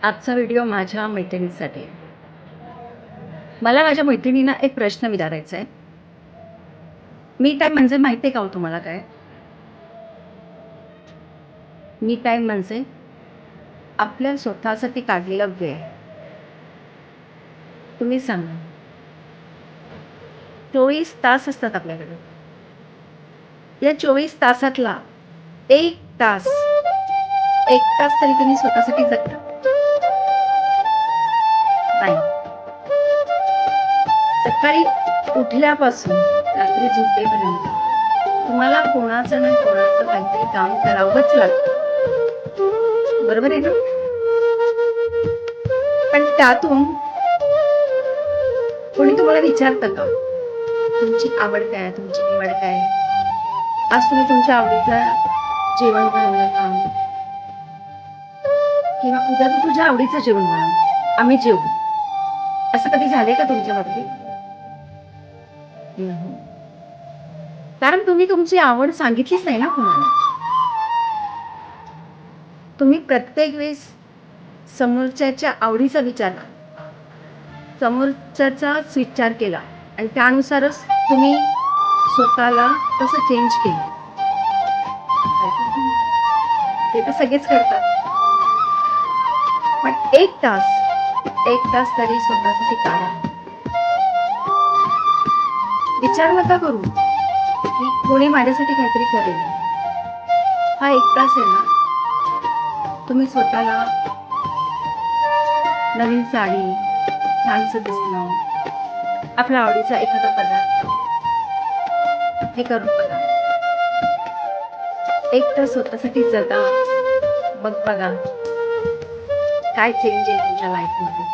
आजचा व्हिडिओ माझ्या मैत्रिणीसाठी आहे. मला माझ्या मैत्रिणींना एक प्रश्न विचारायचा आहे. मी टाईम म्हणजे माहिती आहे का हो तुम्हाला काय? मी टाईम म्हणजे आपल्या स्वतःसाठी काढलेला वेळ. तुम्ही सांगा. 24 तास असतात आपल्याकडे. या 24 तासातला 1 तास 1 तास तरी तुम्ही स्वतःसाठी जगता? नाही. सकाळी उठल्यापासून रात्री झोपेपर्यंत तुम्हाला कोणाचं ना कोणाचं काहीतरी काम करावंच लागतं. बरोबर आहे ना? पण त्यातून कोणी तुम्हाला विचारतं का? तुमची आवड काय आहे? तुमची निवड काय आहे? आज तुम्ही तुमच्या आवडीचं जेवण बनवलं का? किंवा उद्या तू तुझ्या आवडीचं जेवण बनव. आम्ही जेवू. असं कधी झालंय का तुमच्या बाबतीत? नाही. कारण तुम्ही तुमची आवड सांगितलीच नाही ना कोणाला. तुम्ही प्रत्येक वेळेस समोरच्याच्या आवडीचा विचार केला. समोरच्याचाच विचार केला आणि त्यानुसारच तुम्ही स्वतःला तसं चेंज केलं. ते तर सगळेच करतात. पण 1 तास तरी स्वतःसाठी काढा. विचार नका करू की कोणी माझ्यासाठी काहीतरी करेल. हा 1 तास आहे ना, तुम्ही स्वतःला नवीन साडी, छानसं दिसणं, आपल्या आवडीचा एखादा पदार्थ हे करून बघा. 1 तास स्वतःसाठी जगा. मग बघा काय चेंज येईल तुमच्या लाईफमध्ये.